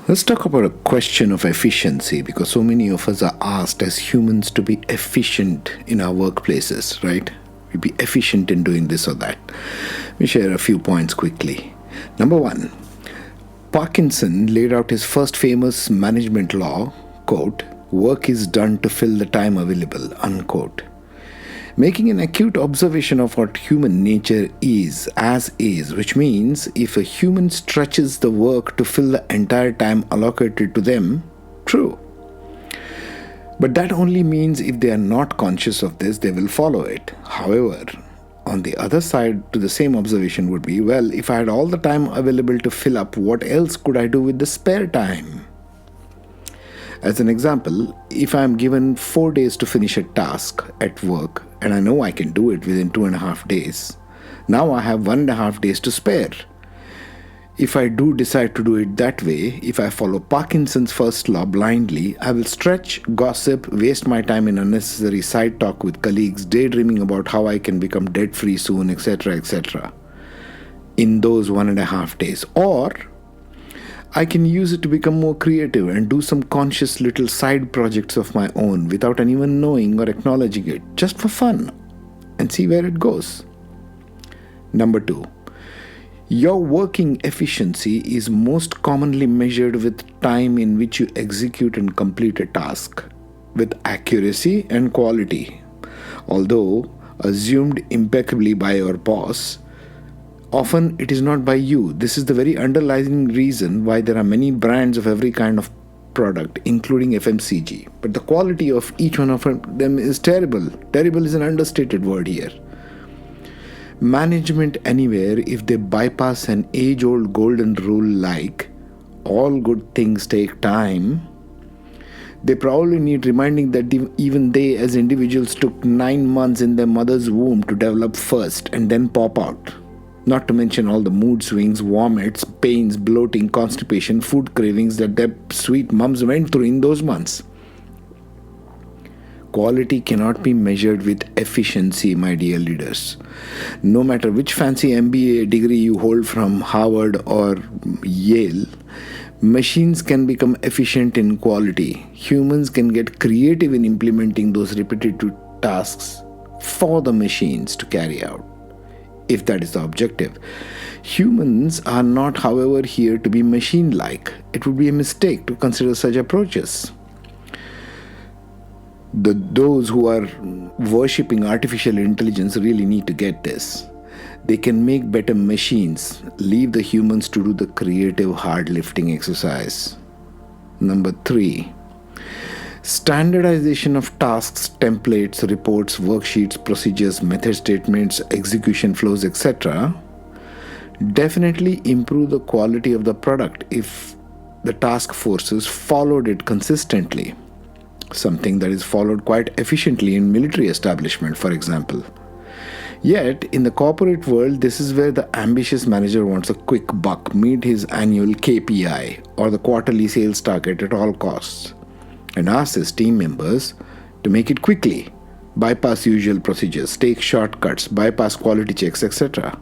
Let's talk about a question of efficiency because so many of us are asked as humans to be efficient in our workplaces, right? We be efficient in doing this or that. We share a few points quickly. Number one, Parkinson laid out his first famous management law, quote, work is done to fill the time available, unquote. Making an acute observation of what human nature is, as is, which means if a human stretches the work to fill the entire time allocated to them, true. But that only means if they are not conscious of this, they will follow it. However, on the other side to the same observation would be, well, if I had all the time available to fill up, what else could I do with the spare time? As an example, if I am given 4 days to finish a task at work and I know I can do it within 2.5 days, now I have 1.5 days to spare. If I do decide to do it that way, if I follow Parkinson's first law blindly, I will stretch, gossip, waste my time in unnecessary side talk with colleagues, daydreaming about how I can become debt free soon, etc., etc. in those 1.5 days. Or I can use it to become more creative and do some conscious little side projects of my own without anyone knowing or acknowledging it, just for fun, and see where it goes. Number two, your working efficiency is most commonly measured with time in which you execute and complete a task, with accuracy and quality. Although assumed impeccably by your boss, often it is not by you. This is the very underlying reason why there are many brands of every kind of product, including FMCG. But the quality of each one of them is terrible. Terrible is an understated word here. Management anywhere, if they bypass an age-old golden rule like all good things take time, they probably need reminding that even they as individuals took 9 months in their mother's womb to develop first and then pop out. Not to mention all the mood swings, vomits, pains, bloating, constipation, food cravings that their sweet mums went through in those months. Quality cannot be measured with efficiency, my dear leaders. No matter which fancy MBA degree you hold from Harvard or Yale, machines can become efficient in quality. Humans can get creative in implementing those repetitive tasks for the machines to carry out, if that is the objective. Humans are not, however, here to be machine-like. It would be a mistake to consider such approaches. Those who are worshipping artificial intelligence really need to get this. They can make better machines. Leave the humans to do the creative hard lifting exercise. Number three, standardization of tasks, templates, reports, worksheets, procedures, method statements, execution flows, etc. definitely improve the quality of the product if the task forces followed it consistently. Something that is followed quite efficiently in military establishment, for example. Yet, in the corporate world, this is where the ambitious manager wants a quick buck, meet his annual KPI or the quarterly sales target at all costs, and asks his team members to make it quickly, bypass usual procedures, take shortcuts, bypass quality checks, etc.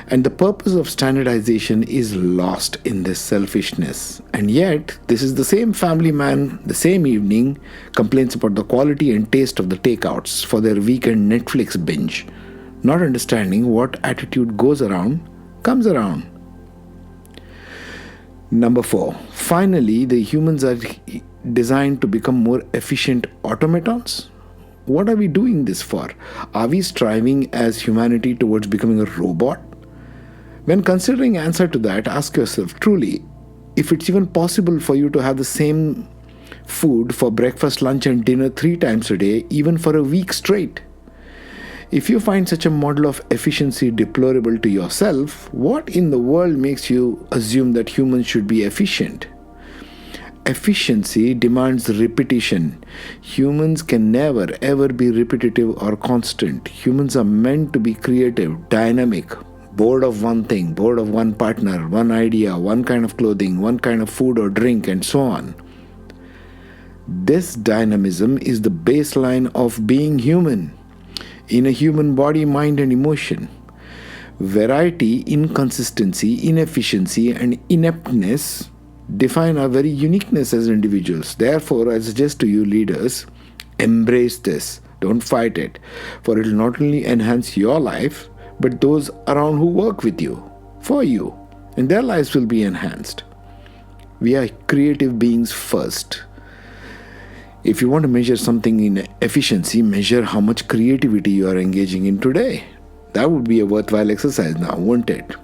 And the purpose of standardization is lost in this selfishness. And yet, this is the same family man, the same evening, complains about the quality and taste of the takeouts for their weekend Netflix binge, not understanding what attitude goes around, comes around. Number four, finally, the humans are designed to become more efficient automatons. What are we doing this for? Are we striving as humanity towards becoming a robot? When considering answer to that, ask yourself truly if it's even possible for you to have the same food for breakfast, lunch and dinner 3 times a day, even for a week straight. If you find such a model of efficiency deplorable to yourself, what in the world makes you assume that humans should be efficient? Efficiency demands repetition. Humans can never ever be repetitive or constant. Humans are meant to be creative, dynamic, bored of one thing, bored of one partner, one idea, one kind of clothing, one kind of food or drink, and so on. This dynamism is the baseline of being human, in a human body, mind, and emotion. Variety, inconsistency, inefficiency, and ineptness define our very uniqueness as individuals. Therefore, I suggest to you leaders, embrace this. Don't fight it. For it will not only enhance your life, but those around who work with you, for you, and their lives will be enhanced. We are creative beings first. If you want to measure something in efficiency, measure how much creativity you are engaging in today. That would be a worthwhile exercise now, won't it?